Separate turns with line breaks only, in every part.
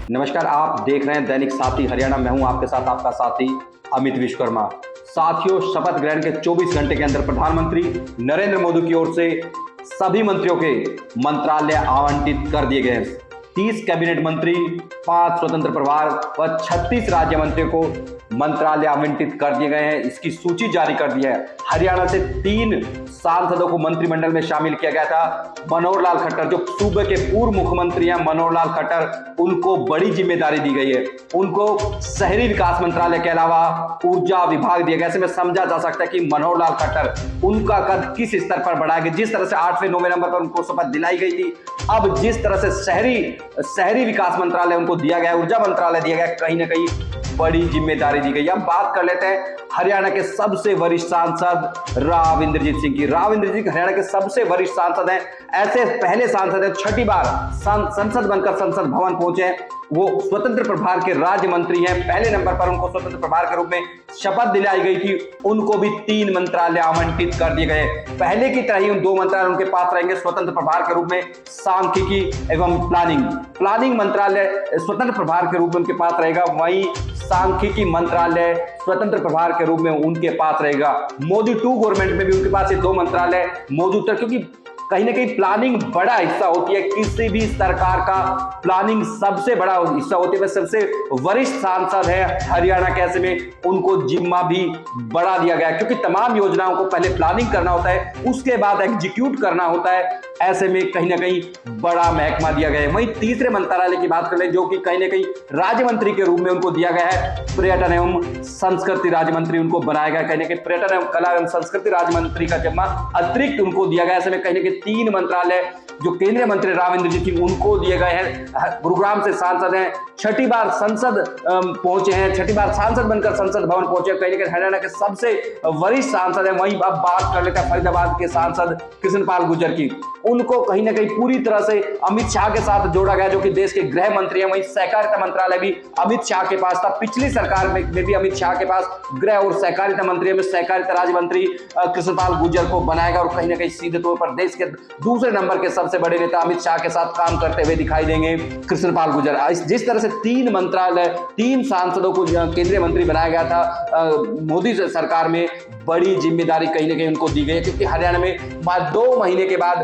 नमस्कार, आप देख रहे हैं दैनिक साथी हरियाणा। मैं हूं आपके साथ आपका साथी अमित विश्वकर्मा। साथियों, शपथ ग्रहण के 24 घंटे के अंदर प्रधानमंत्री नरेंद्र मोदी की ओर से सभी मंत्रियों के मंत्रालय आवंटित कर दिए गए हैं। 30 कैबिनेट मंत्री, 5 स्वतंत्र प्रभार व 36 राज्य मंत्रियों को मंत्रालय आवंटित कर दिए गए हैं। इसकी सूची जारी कर दी है। हरियाणा से 3 सांसदों को मंत्रिमंडल में शामिल किया गया था। मनोहर लाल खट्टर, जो सूबे के पूर्व मुख्यमंत्री हैं मनोहर लाल खट्टर, उनको बड़ी जिम्मेदारी दी गई है। उनको शहरी विकास मंत्रालय के अलावा ऊर्जा विभाग दिया गया। ऐसे में समझा जा सकता है कि मनोहर लाल खट्टर, उनका कद किस स्तर पर बढ़ाया गया। जिस तरह से 8वें 9वें नंबर पर उनको शपथ दिलाई गई थी, अब जिस तरह से शहरी विकास मंत्रालय उनको दिया गया, ऊर्जा मंत्रालय दिया गया, कहीं ना कहीं बड़ी जिम्मेदारी दी गई। अब बात कर लेते हैं हरियाणा के सबसे वरिष्ठ सांसद राव इंद्रजीत सिंह की। राव इंद्रजीत हरियाणा के सबसे वरिष्ठ सांसद हैं। ऐसे पहले सांसद हैं, 6ठी बार संसद बनकर संसद भवन पहुंचे हैं। वो स्वतंत्र प्रभार के राज्य मंत्री हैं। पहले नंबर पर उनको स्वतंत्र प्रभार के रूप में शपथ दिलाई गई थी। उनको भी 3 मंत्रालय आवंटित कर दिए गए। पहले की तरह ही उन 2 मंत्रालय उनके पास रहेंगे स्वतंत्र प्रभार के रूप में। सांख्यिकी एवं प्लानिंग मंत्रालय स्वतंत्र प्रभार के रूप में उनके पास रहेगा। वहीं सांख्यिकी मंत्रालय स्वतंत्र प्रभार के रूप में उनके पास रहेगा। मोदी 2 गवर्नमेंट में भी उनके पास ये 2 मंत्रालय मौजूद थे, क्योंकि कहीं ना कहीं प्लानिंग बड़ा हिस्सा होती है किसी भी सरकार का। प्लानिंग सबसे बड़ा हिस्सा होती है। सबसे वरिष्ठ सांसद है हरियाणा के, ऐसे में उनको जिम्मा भी बढ़ा दिया गया, क्योंकि तमाम योजनाओं को पहले प्लानिंग करना होता है, उसके बाद एग्जीक्यूट करना होता है। ऐसे में कहीं ना कहीं बड़ा महकमा दिया गया है। वहीं तीसरे मंत्रालय की बात कर ले, जो कि कहीं ना कहीं राज्य मंत्री के रूप में उनको दिया गया है। पर्यटन एवं संस्कृति राज्य मंत्री उनको बनाया गया। कहीं ना कहीं पर्यटन एवं कला एवं संस्कृति राज्य मंत्री का जिम्मा अतिरिक्त उनको दिया गया। ऐसे में कहीं ना कहीं 3 मंत्रालय जो केंद्रीय मंत्री राव इंद्रजीत सिंह उनको दिए गए हैं। गुरुग्राम से सांसद हैं, 6ठी बार संसद पहुंचे हैं, 6ठी बार सांसद बनकर संसद भवन पहुंचे। कहीं ना कहीं हरियाणा के सबसे वरिष्ठ सांसद हैं। वहीं अब बात कर लेते हैं फरीदाबाद के सांसद कृष्णपाल गुर्जर की। उनको कहीं ना कहीं पूरी तरह से अमित शाह के साथ जोड़ा गया, जो कि देश के गृह मंत्री हैं। वहीं सहकारिता मंत्रालय भी अमित शाह के पास था। पिछली सरकार में भी अमित शाह के पास गृह और सहकारिता मंत्री में सहकारिता राज्य मंत्री कृष्णपाल गुर्जर को बनाएगा। और कहीं ना कहीं सीधे तौर पर देश के दूसरे नंबर के सबसे बड़े नेता अमित शाह के साथ काम करते हुए दिखाई देंगे कृष्णपाल गुर्जर। जिस तरह से 3 मंत्रालय, 3 सांसदों को केंद्रीय मंत्री बनाया गया था मोदी सरकार में, बड़ी जिम्मेदारी कहीं ना कहीं उनको दी गई है। क्योंकि हरियाणा में 2 महीने के बाद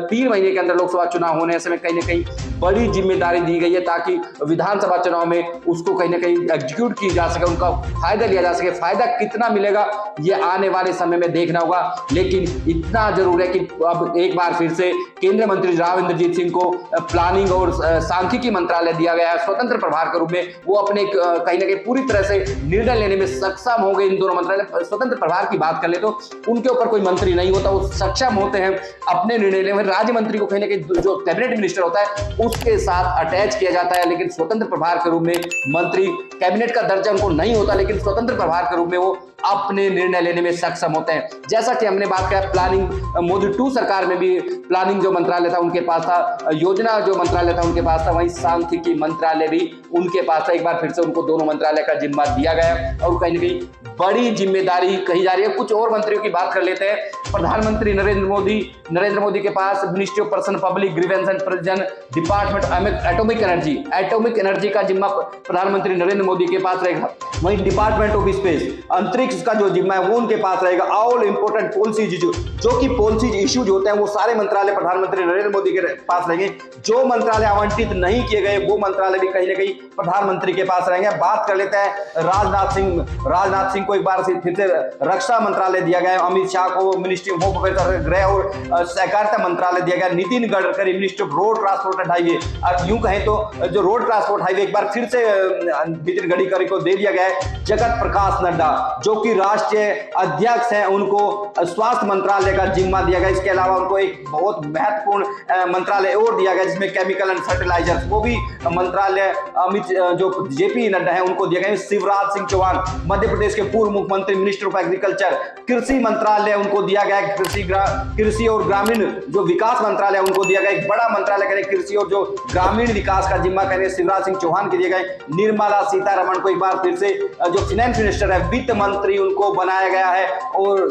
3 महीने के अंदर लोकसभा चुनाव होने, ऐसे में कहीं ना कहीं बड़ी जिम्मेदारी दी गई है, ताकि विधानसभा चुनाव में उसको कहीं ना कहीं एग्जीक्यूट की जा सके, उनका फायदा लिया जा सके। फायदा कितना मिलेगा ये आने वाले समय में देखना होगा, लेकिन इतना जरूर है कि अब एक बार फिर से केंद्रीय मंत्री राव इंद्रजीत सिंह को प्लानिंग और सांख्यिकी मंत्रालय दिया गया है स्वतंत्र प्रभार के रूप में। वो अपने कहीं ना कहीं पूरी तरह से निर्णय लेने में सक्षम होंगे। इन दोनों मंत्रालय, स्वतंत्र प्रभार की बात कर ले तो उनके ऊपर कोई मंत्री नहीं होता, वो सक्षम होते हैं अपने निर्णय लेने में। राज्य मंत्री को कहीं ना कहीं जो कैबिनेट मिनिस्टर होता है उसके साथ अटैच किया जाता है, लेकिन स्वतंत्र प्रभार के रूप में मंत्री, कैबिनेट का दर्जा उनको नहीं होता, लेकिन स्वतंत्र प्रभार के रूप में वो अपने निर्णय लेने में सक्षम होते हैं। जैसा कि हमने बात किया प्लानिंग, मोदी 2 सरकार में भी प्लानिंग जो मंत्रालय था उनके पास था, योजना जो मंत्रालय था उनके पास था, वहीं सांख्यिकी मंत्रालय भी उनके पास था। एक बार फिर से उनको दोनों मंत्रालय का जिम्मा दिया गया और कहीं ना कहीं बड़ी जिम्मेदारी कही जा रही है। कुछ और मंत्रियों की बात कर लेते हैं। प्रधानमंत्री नरेंद्र मोदी के पास ministry of person public grievance and prison, department atomic energy का जिम्मा प्रधानमंत्री नरेंद्र मोदी के पास रहेगा। वहीं डिपार्टमेंट ऑफ स्पेस, अंतरिक्ष का जो जिम्मा है वो उनके पास रहेगा। ऑल इंपोर्टेंट पॉलिसीज, जो कि पॉलिसीज इश्यूज होते हैं, वो सारे मंत्रालय प्रधानमंत्री नरेंद्र मोदी के पास रहेंगे। जो मंत्रालय आवंटित नहीं किए गए वो मंत्रालय भी कहीं ना कहीं प्रधानमंत्री के पास रहेंगे। बात कर लेते हैं राजनाथ सिंह को एक बार फिर से रक्षा मंत्रालय दिया गया है। अमित शाह को मिनिस्ट्री ऑफ होम अफेयर्स, गृह और सहकारिता मंत्रालय दिया गया। Nitin Gadkari ministry of road transport and highway, यूं कहें तो जो रोड ट्रांसपोर्ट हाईवे एक बार फिर से नितिन गडकरी को दे दिया गया है। जगत प्रकाश नड्डा, जो कि राष्ट्रीय अध्यक्ष हैं, उनको स्वास्थ्य मंत्रालय का जिम्मा दिया गया। इसके अलावा उनको एक बहुत महत्वपूर्ण मंत्रालय और दिया गया जिसमें केमिकल एंड फर्टिलाइजर्स, वो भी मंत्रालय जो जेपी नड्डा है उनको दिया गया। शिवराज सिंह चौहान, मध्य प्रदेश के पूर्व मुख्यमंत्री, मिनिस्टर ऑफ एग्रीकल्चर एग्रीकल्चर, कृषि मंत्रालय उनको दिया गया है, कृषि और ग्रामीण जो विकास मंत्रालय उनको दिया गया, एक बड़ा मंत्रालय करें कृषि और जो ग्रामीण विकास का जिम्मा करें शिवराज सिंह चौहान के दिए गए। निर्मला सीतारमण को एक बार फिर से जो फाइनेंस मिनिस्टर है, वित्त मंत्री उनको बनाया गया है और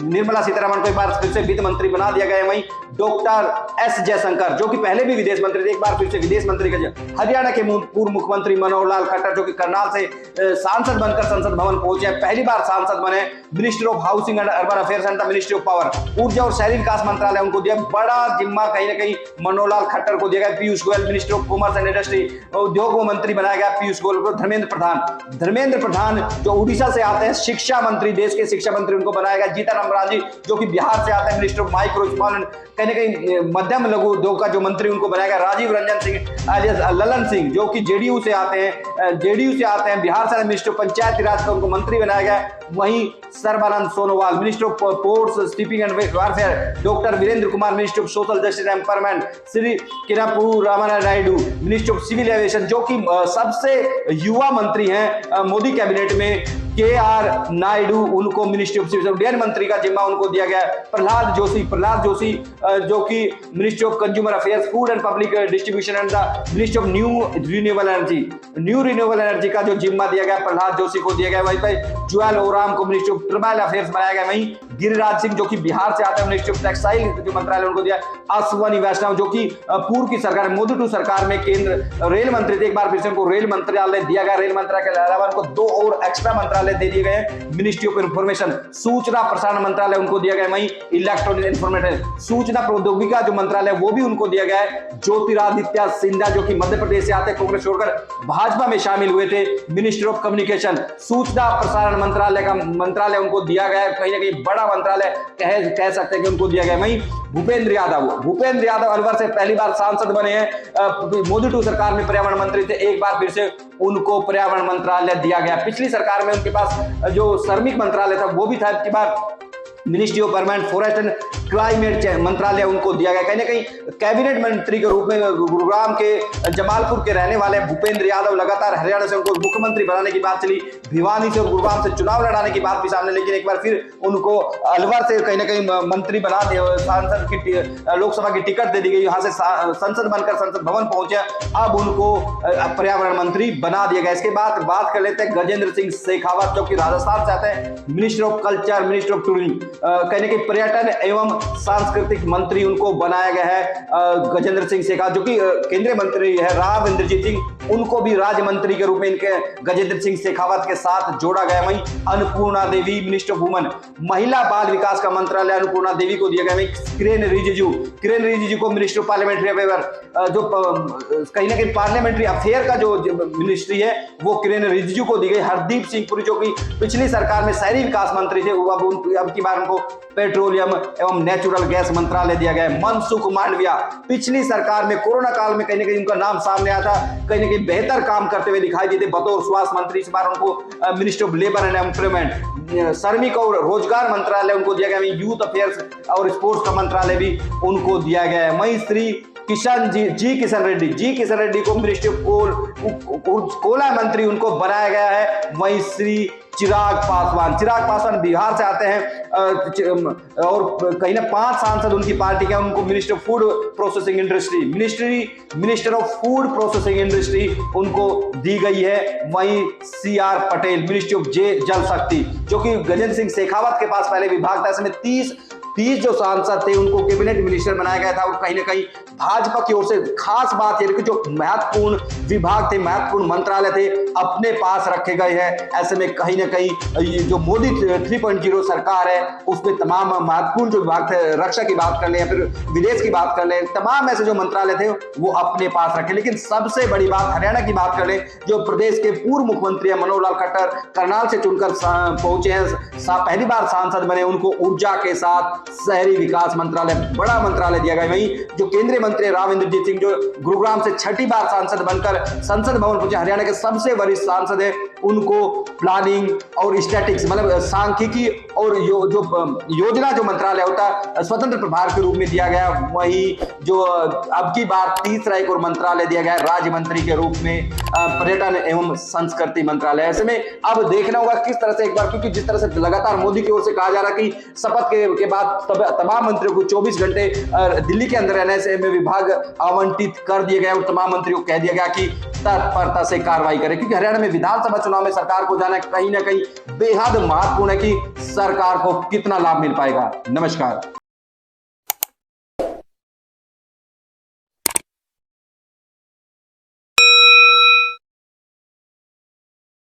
निर्मला सीतारमण को एक बार फिर से वित्त मंत्री बना दिया गया है। वहीं डॉक्टर एस जयशंकर जो कि पहले भी विदेश मंत्री थे, एक बार फिर से विदेश मंत्री का। हरियाणा के पूर्व मुख्यमंत्री मनोहर लाल खट्टर जो कि करनाल से सांसद बनकर संसद भवन पहुंचे हैं, पहली बार सांसद बने। Minister of housing and urban affairs and the ministry of power, ऊर्जा और शहरी विकास मंत्रालय उनको दिया, बड़ा जिम्मा कहीं ना कहीं मनोहर लाल खट्टर को दिया गया। Piyush Goyal minister of commerce and industry, उद्योग मंत्री बनाया गया पीयूष गोयल को। धर्मेंद्र प्रधान जो उड़ीसा से आते हैं, शिक्षा मंत्री, देश के शिक्षा मंत्री उनको बनाया गया। जीतन राम मांझी जो कि बिहार से आते हैं, मिनिस्टर ऑफ माइक्रो स्मॉल कहीं ना कहीं मध्यम लघु उद्योग का जो मंत्री उनको बनाया गया। राजीव रंजन सिंह alias ललन सिंह जो कि जेडीयू से आते हैं, बिहार से, मिनिस्टर ऑफ पंचायती राज का उनको मंत्री बनाया गया। वहीं Sarbananda Sonowal minister of ports shipping and welfare, doctor Virendra Kumar minister of social justice and empowerment, Shri किरापुर रामानायण Naidu minister of civil aviation जो कि सबसे युवा मंत्री हैं मोदी कैबिनेट में, के.आर. नायडू उनको मिनिस्ट्री ऑफ सिविल उड्डयन मंत्री का जिम्मा उनको दिया गया। प्रहलाद जोशी जो कि ministry of consumer affairs, food and public distribution and the ministry of new renewable energy का जो जिम्मा दिया गया प्रहलाद जोशी को दिया गया। वहीं पर जुएल ओराम को मिनिस्ट्री ऑफ ट्राइबल अफेयर्स बनाया गया। वहीं गिरिराज सिंह जो कि बिहार से आते हैं, मिनिस्ट्री ऑफ टेक्सटाइल जो मंत्रालय उनको दिया। अश्वनी वैष्णव जो कि पूर्व की सरकार मोदी टू सरकार में केंद्र रेल मंत्री थे, एक बार फिर से उनको रेल मंत्रालय दिया गया। रेल मंत्रालय के अलावा उनको 2 और एक्स्ट्रा मंत्रालय दे दिए गए। मिनिस्ट्री ऑफ इंफॉर्मेशन, सूचना प्रसारण मंत्रालय उनको दिया गया। वहीं इलेक्ट्रॉनिक इंफॉर्मेशन, सूचना प्रौद्योगिकी का जो मंत्रालय वो भी उनको दिया गया है। ज्योतिरादित्य सिंधिया जो कि मध्य प्रदेश से आते, कांग्रेस छोड़कर भाजपा में शामिल हुए थे, मिनिस्टर ऑफ कम्युनिकेशन, सूचना प्रसारण मंत्रालय का मंत्रालय उनको दिया गया है। कहीं ना कहीं बड़ा मंत्रालय कह सकते हैं कि उनको दिया गया। वहीं भूपेंद्र यादव अलवर से पहली बार सांसद बने हैं, मोदी टू सरकार में पर्यावरण मंत्री थे, एक बार फिर से उनको पर्यावरण मंत्रालय दिया गया। पिछली सरकार में उनके पास जो श्रमिक मंत्रालय था वो भी था, इसके बाद ministry of permanent forest and climate मंत्रालय उनको दिया गया। कहीं ना कहीं कैबिनेट मंत्री के रूप में गुरुग्राम के जमालपुर के रहने वाले भूपेंद्र यादव लगातार हरियाणा से उनको मुख्यमंत्री बनाने की बात चली, भिवानी से और गुरुग्राम से चुनाव लड़ाने की बात भी सामने, लेकिन एक बार फिर उनको अलवर से कहीं ना कहीं मंत्री बना दिया, सांसद की लोकसभा की टिकट दे दी गई, यहाँ से संसद बनकर संसद भवन पहुंचे, अब उनको पर्यावरण मंत्री बना दिया गया। इसके बाद बात कर लेते हैं गजेंद्र सिंह शेखावत जो कि राजस्थान से आते हैं, minister of culture, minister of tourism, कहने के पर्यटन एवं सांस्कृतिक मंत्री उनको बनाया गया है। गजेंद्र सिंह शेखावत जो कि केंद्रीय मंत्री है, राव इंद्रजीत सिंह उनको भी राज्य मंत्री के रूप में इनके गजेंद्र सिंह शेखावत के साथ जोड़ा गया। वहीं अन्नपूर्णा देवी मिनिस्टर ऑफ वुमेन, महिला बाल विकास का मंत्रालय अन्नपूर्णा देवी को दिया गया। किरेन रिजिजू को मिनिस्टर ऑफ पार्लियामेंट्री अफेयर, जो कहीं ना कहीं पार्लियामेंट्री अफेयर का जो मिनिस्ट्री है वो किरेन रिजिजू को दी गई। हरदीप सिंह पुरी जो कि पिछली सरकार में शहरी विकास मंत्री थे, अब की बार उनको पेट्रोलियम एवं नेचुरल गैस मंत्रालय दिया गया। मनसुख मांडविया पिछली सरकार में कोरोना काल में कहीं ना कहीं उनका नाम सामने आया था, कहीं ना कहीं बेहतर काम करते हुए दिखाई देते बतौर स्वास्थ्य मंत्री, इस बार उनको minister of labour and employment, श्रमिक और रोजगार मंत्रालय उनको दिया गया। यूथ अफेयर्स और स्पोर्ट्स का मंत्रालय भी उनको दिया गया है। वहीं श्री किशन रेड्डी को मिनिस्ट्री ऑफ कोला मंत्री उनको बनाया गया है। वहीं श्री चिराग पासवान बिहार से आते हैं और कहीं ना 5 सांसद उनकी पार्टी के, उनको minister of food processing industry, minister of food processing industry उनको दी गई है। वहीं CR पटेल मिनिस्ट्री ऑफ जल शक्ति जो कि गजेंद्र सिंह शेखावत के पास पहले विभाग था, इसमें 30 जो सांसद थे उनको कैबिनेट मिनिस्टर बनाया गया था। और कहीं ना कहीं भाजपा की ओर से खास बात यह कि जो महत्वपूर्ण विभाग थे, महत्वपूर्ण मंत्रालय थे, अपने पास रखे गए हैं। ऐसे में कहीं ना कहीं जो मोदी 3.0 सरकार है उसमें तमाम महत्वपूर्ण जो विभाग थे, रक्षा की बात कर ले या फिर विदेश की बात कर ले, तमाम ऐसे जो मंत्रालय थे वो अपने पास रखे। लेकिन सबसे बड़ी बात हरियाणा की बात कर ले, जो प्रदेश के पूर्व मुख्यमंत्री है मनोहर लाल खट्टर, करनाल से चुनकर पहुंचे हैं, पहली बार सांसद बने, उनको ऊर्जा के साथ शहरी विकास मंत्रालय, बड़ा मंत्रालय दिया गया। वहीं जो केंद्रीय मंत्री राव इंद्रजीत सिंह जो गुरुग्राम से 6ठी बार सांसद बनकर संसद भवन पहुंचे, हरियाणा के सबसे वरिष्ठ सांसद है, उनको प्लानिंग और स्टैटिक्स मतलब सांख्यिकी और योजना जो मंत्रालय होता है स्वतंत्र प्रभार के रूप में दिया गया। वही जो अब की बार तीसरा एक और मंत्रालय दिया गया राज्य मंत्री के रूप में पर्यटन एवं संस्कृति मंत्रालय। ऐसे में अब देखना होगा किस तरह से एक बार, क्योंकि जिस तरह से लगातार मोदी की ओर से कहा जा रहा है कि शपथ के बाद तमाम मंत्रियों को 24 घंटे दिल्ली के अंदर रहने से में विभाग आवंटित कर दिए गए और तमाम मंत्रियों को कह दिया गया कि तत्परता से कार्रवाई करें, क्योंकि हरियाणा में विधानसभा चुनाव में सरकार को जाना कहीं ना कहीं बेहद महत्वपूर्ण है कि सरकार को कितना लाभ मिल पाएगा। नमस्कार।